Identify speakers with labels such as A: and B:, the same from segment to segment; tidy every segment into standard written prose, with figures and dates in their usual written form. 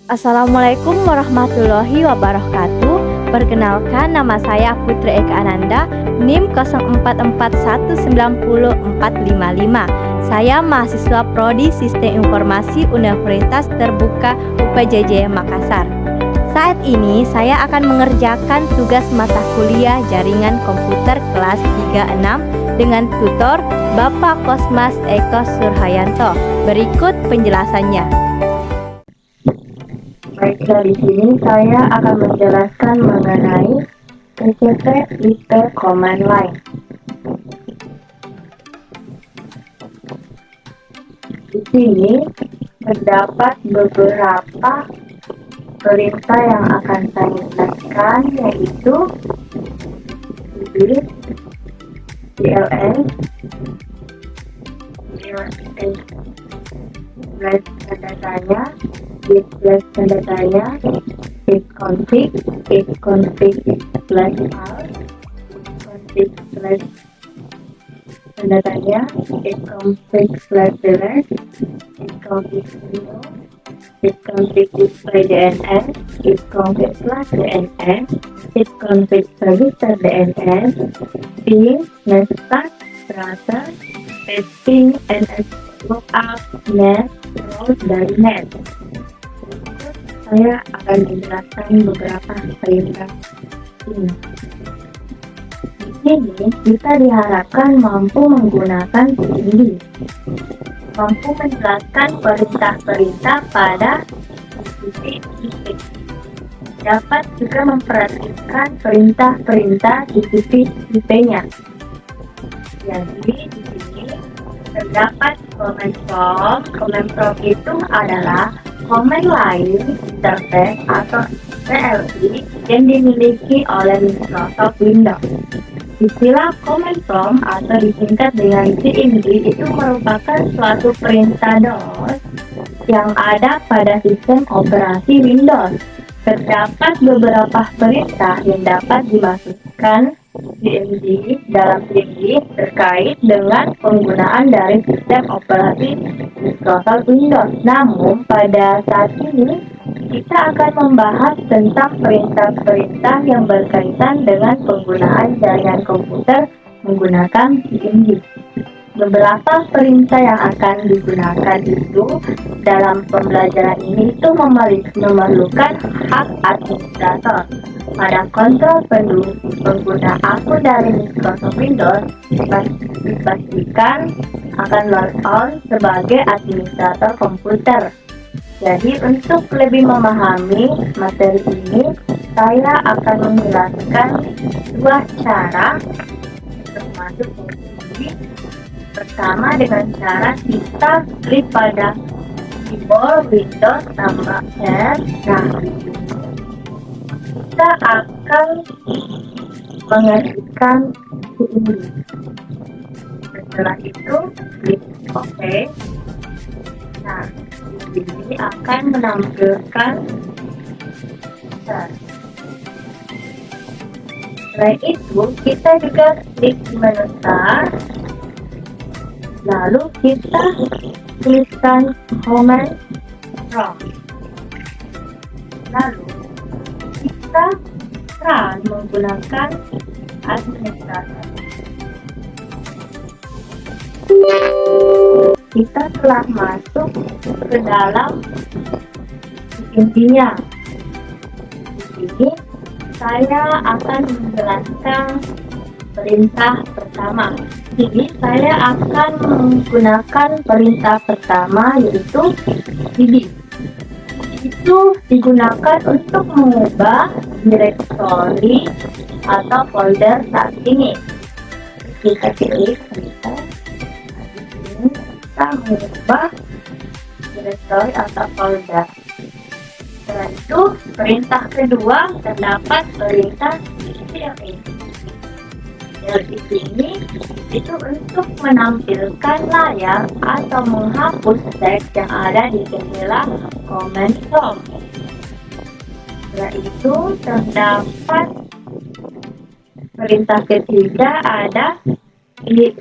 A: Assalamualaikum warahmatullahi wabarakatuh. Perkenalkan, nama saya Putri Eka Ananda, NIM 0441900455. Saya mahasiswa Prodi Sistem Informasi Universitas Terbuka UPJJ Makassar. Saat ini saya akan mengerjakan tugas mata kuliah Jaringan Komputer kelas 36 dengan tutor Bapak Kosmas Eko Surhayanto. Berikut penjelasannya.
B: Baik, di sini saya akan menjelaskan mengenai TCP IP command line. Di sini terdapat beberapa perintah yang akan saya jelaskan, yaitu bit, DLS, flash tanda tanya, bit flash tanda tanya, bit config flash out, config flash tanda tanya, bit config flash delete, bit config window, bit config display DNS, bit config flash DNS, bit config register DNS, ping, netstack, browser, ping, NS lookup, net, route dari net. Berikut saya akan menjelaskan beberapa perintah ini. Di sini kita diharapkan mampu menggunakan TCP, mampu menjelaskan perintah-perintah pada TCP/IP. Dapat juga memperhatikan perintah-perintah TCP/IP-nya. Jadi di sini terdapat command prompt. Command prompt itu adalah command line interface atau CLI yang dimiliki oleh Microsoft Windows. Istilah command prompt atau disingkat dengan CMD itu merupakan suatu perintah DOS yang ada pada sistem operasi Windows. Terdapat beberapa perintah yang dapat dimasukkan CMD dalam CMD terkait dengan penggunaan dari sistem operasi Microsoft Windows. Namun pada saat ini kita akan membahas tentang perintah-perintah yang berkaitan dengan penggunaan jaringan komputer menggunakan CMD. Beberapa perintah yang akan digunakan itu dalam pembelajaran ini itu memerlukan hak administrator. Pada kontrol penuh pengguna akun dari Microsoft Windows dipastikan akan log on sebagai administrator komputer. Jadi untuk lebih memahami materi ini, saya akan menjelaskan dua cara termasuk fungsi. Pertama, dengan cara kita klik pada keyboard Windows tambah R. Nah, kita akan mengetikkan ini. Setelah itu klik OK. Nah, di sini akan menampilkan selain itu kita juga klik di menu start, lalu kita klikkan command prompt, lalu kita run menggunakan administrator. Kita telah masuk ke dalam intinya. Di sini saya akan menjelaskan perintah pertama. Jadi saya akan menggunakan perintah pertama, yaitu cd. Itu digunakan untuk mengubah direktori atau folder saat ini. Kita pilih perintah. Kita mengubah direktori atau folder. Setelah itu perintah kedua terdapat perintah clf. Di sini itu untuk menampilkan layar atau menghapus teks yang ada di jendela command prompt. Setelah itu terdapat perintah ketiga ada elif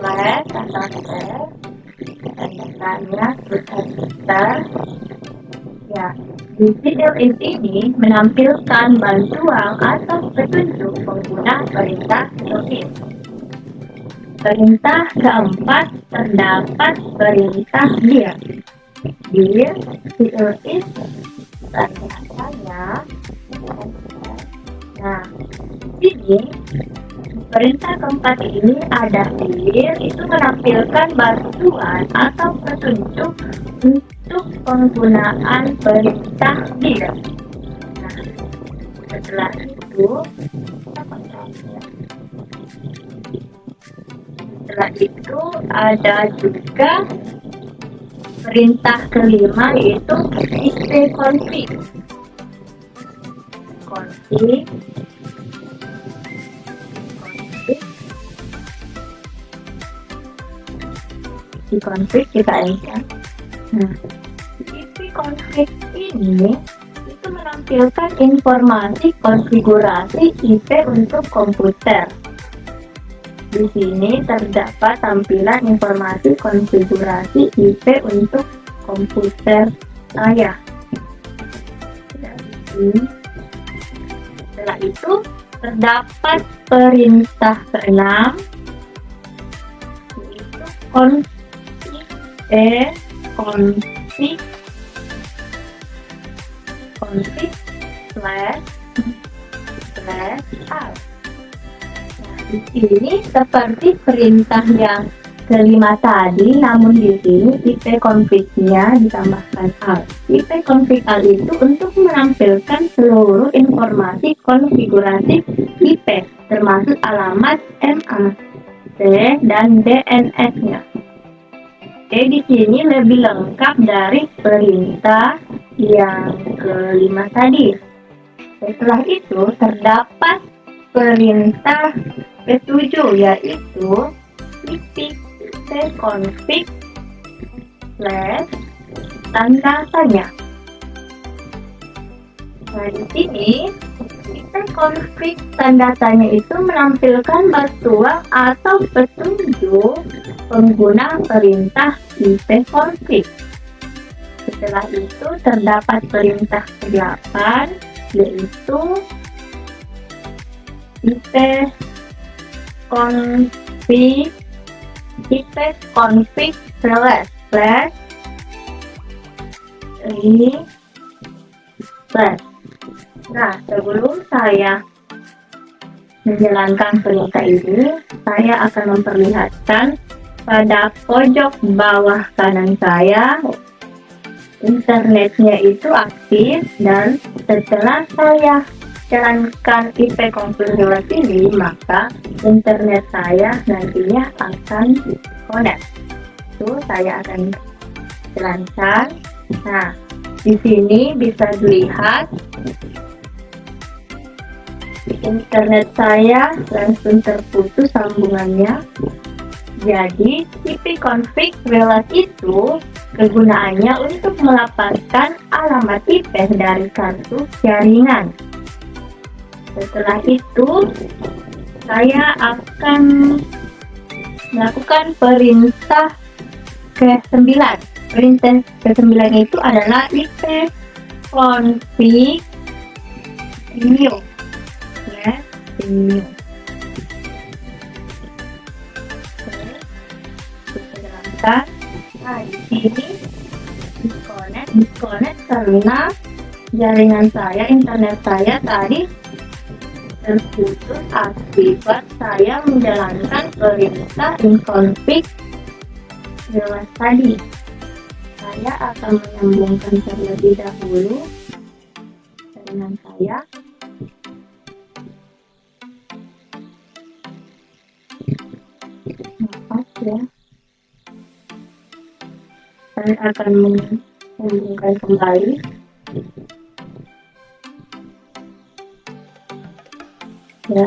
B: flash atau tanda tanya register Ya, digital is ini menampilkan bantuan atau petunjuk pengguna perintah login. Perintah keempat terdapat perintah dir. Dir is tanda-tanya. Nah, ini perintah keempat ini ada dir itu menampilkan bantuan atau petunjuk untuk penggunaan perintah dir. Nah, setelah itu ada juga perintah kelima yaitu ipconfig. Ipconfig kita enter. Nah, ipconfig ini itu menampilkan informasi konfigurasi IP untuk komputer. Di sini terdapat tampilan informasi konfigurasi IP untuk komputer saya. Setelah itu terdapat perintah keenam yaitu config //alt. Di sini seperti perintah yang kelima tadi, namun di sini ipconfig-nya ditambahkan alt. Ipconfig alt itu untuk menampilkan seluruh informasi konfigurasi IP, termasuk alamat MAC dan DNS-nya. Oke, di sini lebih lengkap dari perintah yang kelima tadi. Setelah itu terdapat perintah ketujuh yaitu ipconfig tanda tanya. Nah, di sini ipconfig tanda tanya itu menampilkan bantuan atau petunjuk pengguna perintah ipconfig. Setelah itu terdapat perintah ke-8 yaitu ipconfig //refresh. Nah, sebelum saya menjalankan perintah ini, saya akan memperlihatkan pada pojok bawah kanan saya internetnya itu aktif, dan setelah saya jalankan ipconfig ini, maka internet saya nantinya akan connect. Itu saya akan jalankan. Nah, di sini bisa dilihat internet saya langsung terputus sambungannya. Jadi ipconfig itu kegunaannya untuk melepaskan alamat IP dari kartu jaringan. Setelah itu saya akan melakukan perintah ke-9. Perintah ke-9 itu adalah ipconfig new. Nah, di sini disconnect karena jaringan saya, internet saya tadi terputus akibat saya menjalankan perintah ipconfig tadi. Saya akan menyambungkan terlebih dahulu jaringan saya. Maaf ya. Saya akan menyambungkan kembali. Ya.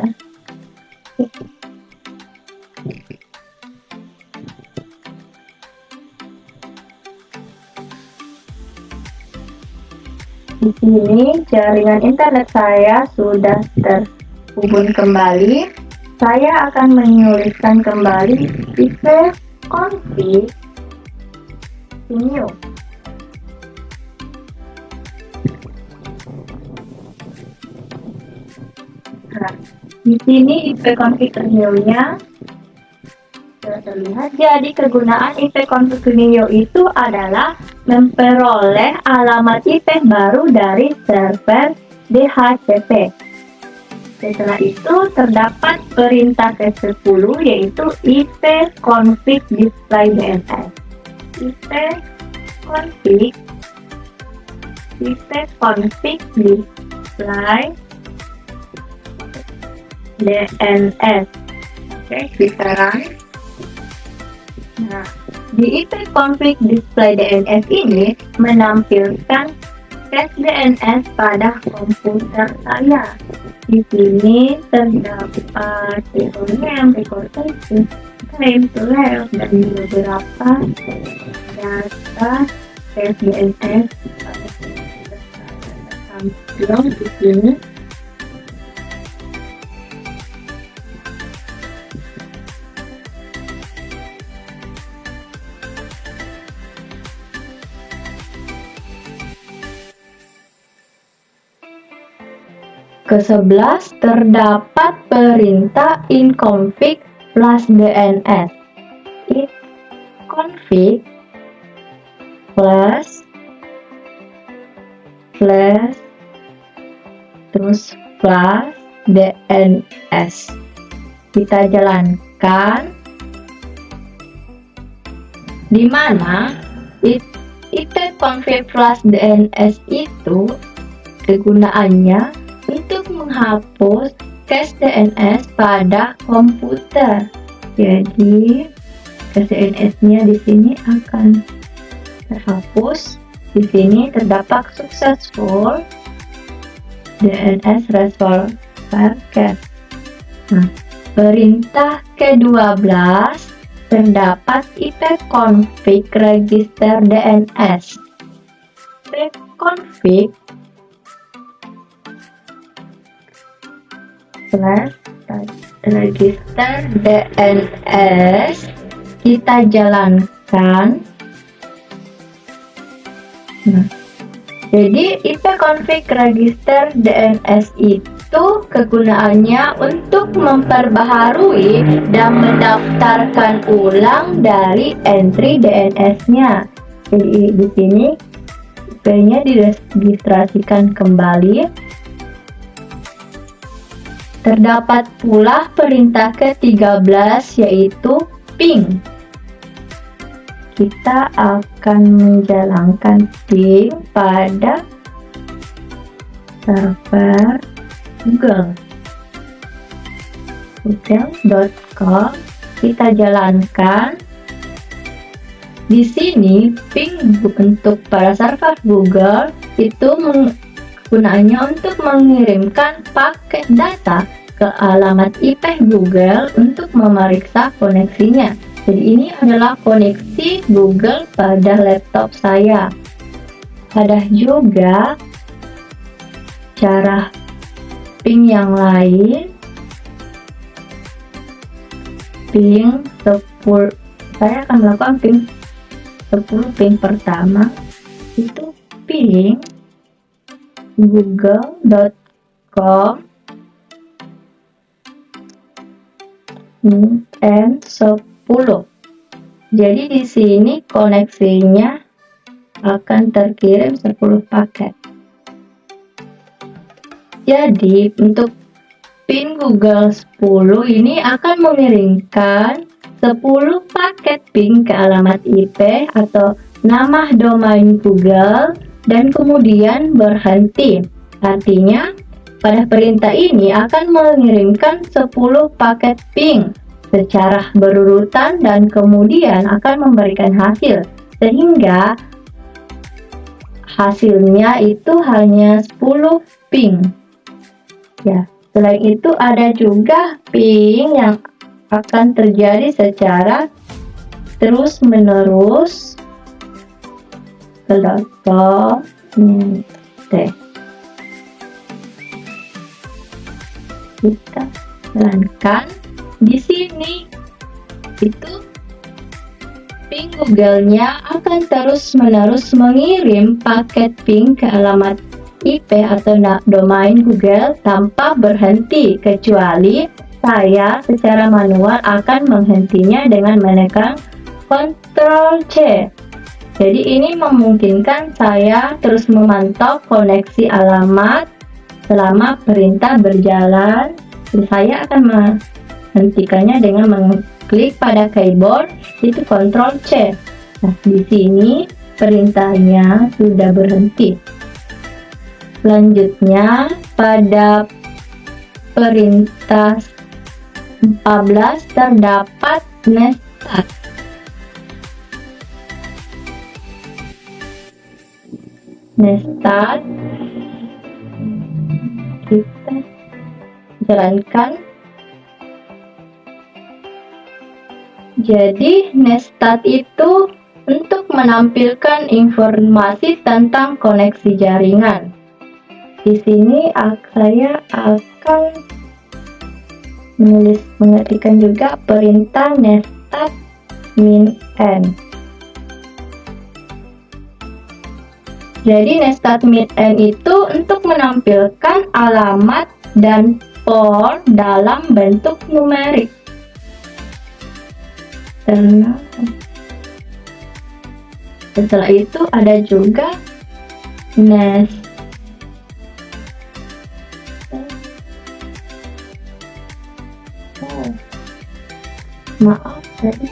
B: Di sini jaringan internet saya sudah terhubung kembali. Saya akan menuliskan kembali ipconfig new. Nah, di sini IP config new-nya sudah terlihat. Jadi kegunaan IP config new itu adalah memperoleh alamat IP baru dari server DHCP. Setelah itu terdapat perintah ke-10 yaitu IP config display DNS. IP config display DNS. Oke, kita run. Nah, di IP config display DNS ini menampilkan cache DNS pada komputer saya. Di sini terdapat name, record type, claim to help, dan beberapa data cache DNS tampil di sini. Ke-11 terdapat perintah inconfig plus DNS. Inconfig plus terus plus DNS. Kita jalankan, di mana IP config plus DNS itu kegunaannya untuk menghapus cache DNS pada komputer. Jadi cache DNS-nya di sini akan terhapus. Di sini terdapat successful DNS resolver cache. Nah, perintah ke-12 terdapat IP config register DNS. IP config register DNS kita jalankan. Nah, jadi IP config register DNS itu kegunaannya untuk memperbaharui dan mendaftarkan ulang dari entry DNS-nya. Jadi di sini IP-nya diregistrasikan kembali. Terdapat pula perintah ke-13 yaitu ping. Kita akan menjalankan ping pada server google.com. Kita jalankan. Di sini ping untuk para server Google itu gunanya untuk mengirimkan paket data ke alamat IP Google untuk memeriksa koneksinya. Jadi ini adalah koneksi Google pada laptop saya. Ada juga cara ping yang lain. Ping 10. Saya akan melakukan ping 10. Ping pertama itu ping google.com N10. Jadi di sini koneksinya akan terkirim 10 paket. Jadi untuk pin Google 10 ini akan mengirimkan 10 paket ping ke alamat IP atau nama domain Google dan kemudian berhenti. Artinya, pada perintah ini akan mengirimkan 10 paket ping secara berurutan dan kemudian akan memberikan hasil. Sehingga hasilnya itu hanya 10 ping. Ya, selain itu ada juga ping yang akan terjadi secara terus-menerus ke laptop kita jalankan. Di sini itu ping Google-nya akan terus-menerus mengirim paket ping ke alamat IP atau domain Google tanpa berhenti, kecuali saya secara manual akan menghentinya dengan menekan Ctrl C. Jadi ini memungkinkan saya terus memantau koneksi alamat selama perintah berjalan. Jadi saya akan menghentikannya dengan mengklik pada keyboard itu Ctrl C. Nah, di sini perintahnya sudah berhenti. Selanjutnya pada perintah 14 terdapat nestat. Nestat kita jalankan. Jadi nestat itu untuk menampilkan informasi tentang koneksi jaringan. Di sini saya akan mengetikkan juga perintah nestat -n. Jadi nestat -n itu untuk menampilkan alamat dan port dalam bentuk numerik. Setelah itu ada juga maaf tadi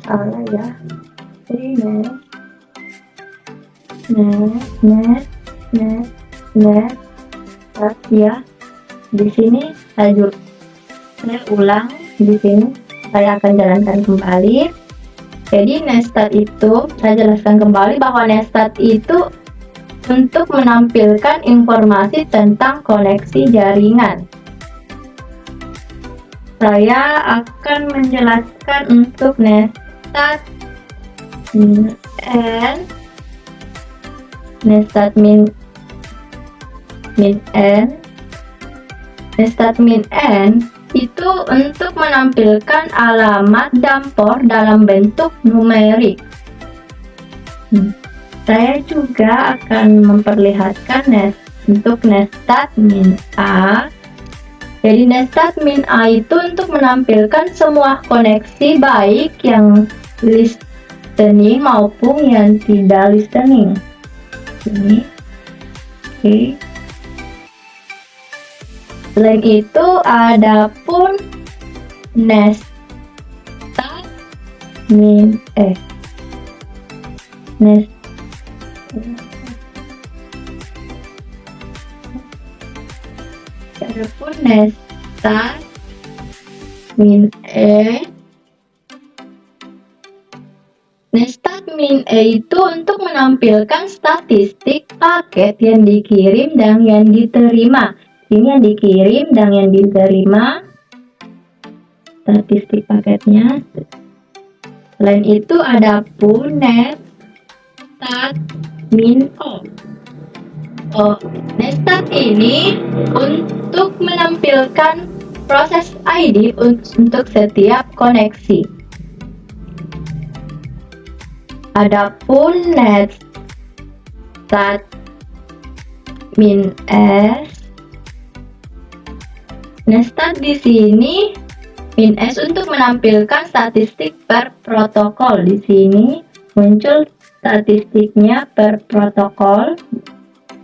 B: salah ya. Jadi ya. Di sini saya ulang. Di sini saya akan jalankan kembali. Jadi nestat itu saya jelaskan kembali bahwa nestat itu untuk menampilkan informasi tentang koneksi jaringan. Saya akan menjelaskan untuk nestat -n. Nestat -n. Nestat -n itu untuk menampilkan alamat dan port dalam bentuk numerik. Saya juga akan memperlihatkan untuk nestat -a. Jadi nestat -a itu untuk menampilkan semua koneksi baik yang listening maupun yang tidak listening. Ini. Oke. Selain itu ada pun nestat -n. Adapun nestat -e. Nestat -e itu untuk menampilkan statistik paket yang dikirim dan yang diterima. Ini yang dikirim dan yang diterima, statistik paketnya. Selain itu ada pun nestat -o. Nestat ini untuk menampilkan proses ID untuk setiap koneksi. Adapun nestat -s. Nestat di sini -s untuk menampilkan statistik per protokol. Di sini muncul statistiknya per protokol.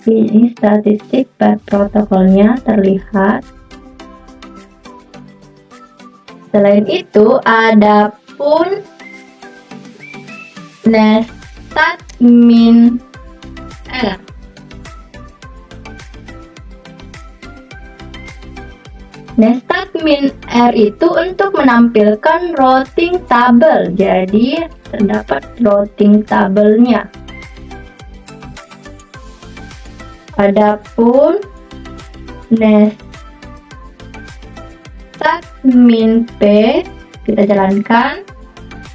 B: Ini statistik per protokolnya terlihat. Selain itu ada pun nestat -l. Nestat -r itu untuk menampilkan routing table. Jadi terdapat routing tabelnya. Adapun nestat -p kita jalankan.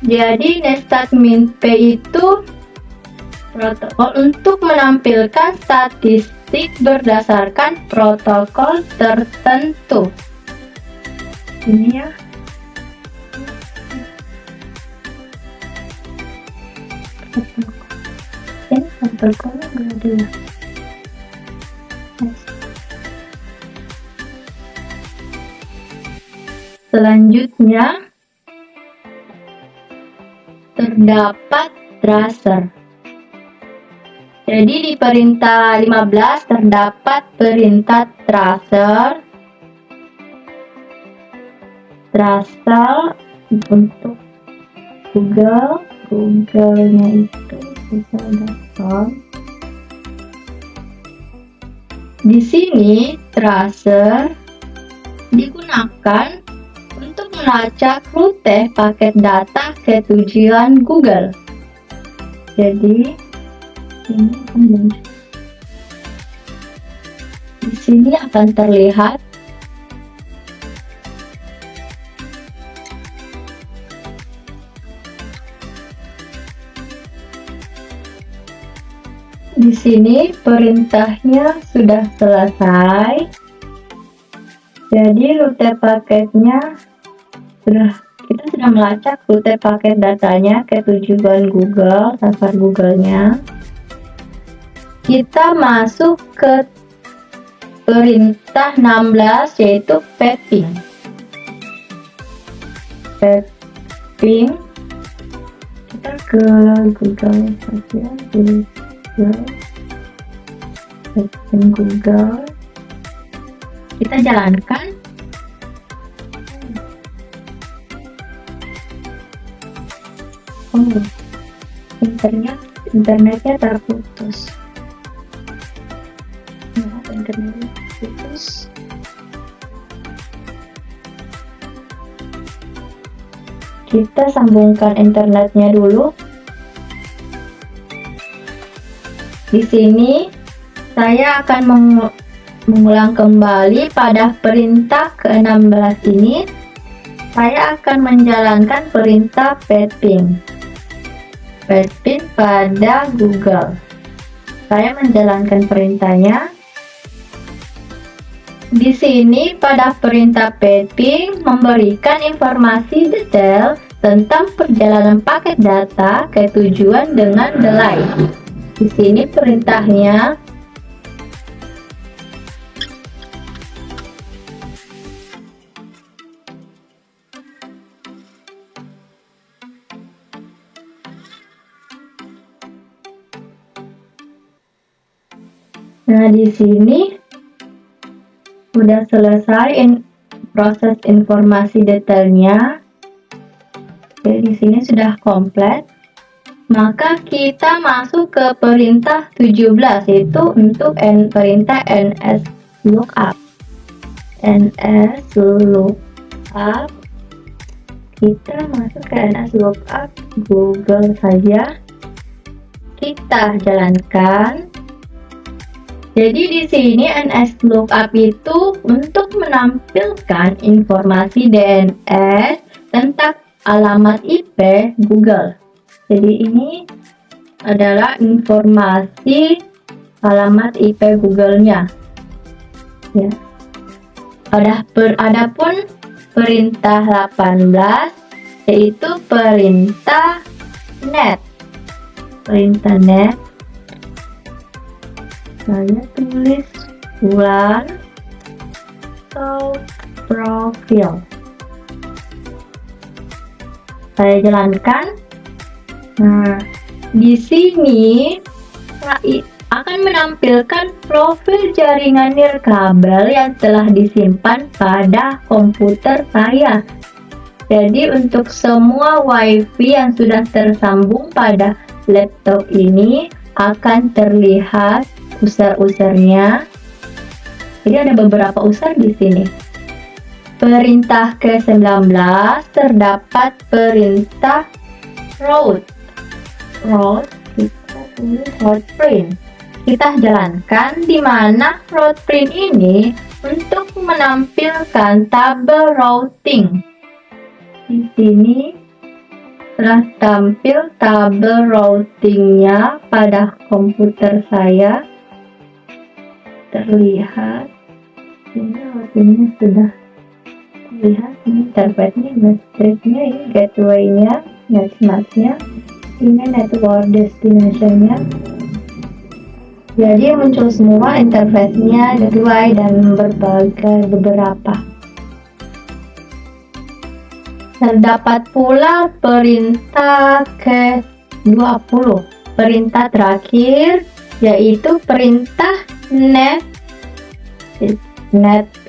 B: Jadi nestat -p itu protokol untuk menampilkan statistik berdasarkan protokol tertentu. Ini ya. berkurang nggak ada ya? Selanjutnya terdapat tracer. Jadi di perintah 15 terdapat perintah tracer. Tracer untuk Google-nya itu google.com. Di sini tracer digunakan untuk melacak rute paket data ke tujuan Google. Jadi ini akan muncul. Di sini akan terlihat di sini perintahnya sudah selesai. Jadi rute paketnya kita sudah melacak rute paket datanya ke tujuan Google, server Google-nya. Kita masuk ke perintah 16 yaitu ping. Ping. Kita ke Google saja, Google. Kita jalankan. Oh, internetnya terputus. Internetnya terputus. Kita sambungkan internetnya dulu. Di sini saya akan mengulang kembali pada perintah ke-16 ini. Saya akan menjalankan perintah ping pada Google. Saya menjalankan perintahnya. Di sini pada perintah ping memberikan informasi detail tentang perjalanan paket data ke tujuan dengan delay. Di sini perintahnya Nah, di sini sudah selesai proses informasi detailnya. Jadi di sini sudah komplit. Maka kita masuk ke perintah 17 yaitu untuk perintah nslookup. nslookup. Kita masuk ke nslookup Google saja. Kita jalankan. Jadi di sini nslookup itu untuk menampilkan informasi DNS tentang alamat IP Google. Jadi ini adalah informasi alamat IP Google-nya. Ya. Adapun perintah 18 yaitu perintah net. Perintah net. Saya tulis bulan atau profil. Saya jalankan. Nah, di sini akan menampilkan profil jaringan nirkabel yang telah disimpan pada komputer saya. Jadi untuk semua WiFi yang sudah tersambung pada laptop ini akan terlihat user-usernya. Jadi ada beberapa user di sini. Perintah ke-19 terdapat perintah route. Kita tulis route print. Kita jalankan di mana route print ini untuk menampilkan tabel routing. Di sini telah tampil tabel routingnya pada komputer saya. Terlihat ini routingnya sudah terlihat. Ini targetnya, message-nya, ini gateway-nya, netmark-nya, ini network destination-nya. Jadi muncul semua interface-nya sesuai dan beberapa. Terdapat pula perintah ke-20. Perintah terakhir yaitu perintah net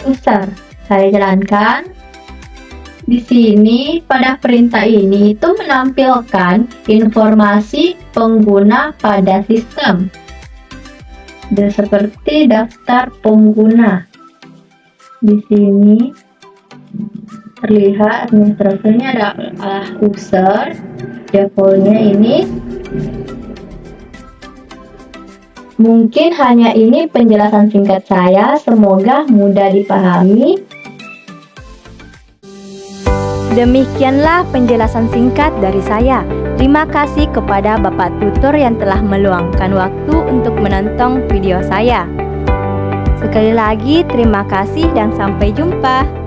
B: user. Saya jalankan. Di sini pada perintah ini itu menampilkan informasi pengguna pada sistem. Seperti daftar pengguna. Di sini terlihat administratornya adalah user, defaultnya ini. Mungkin hanya ini penjelasan singkat saya, semoga mudah dipahami.
A: Demikianlah penjelasan singkat dari saya. Terima kasih kepada Bapak Tutor yang telah meluangkan waktu untuk menonton video saya. Sekali lagi terima kasih dan sampai jumpa.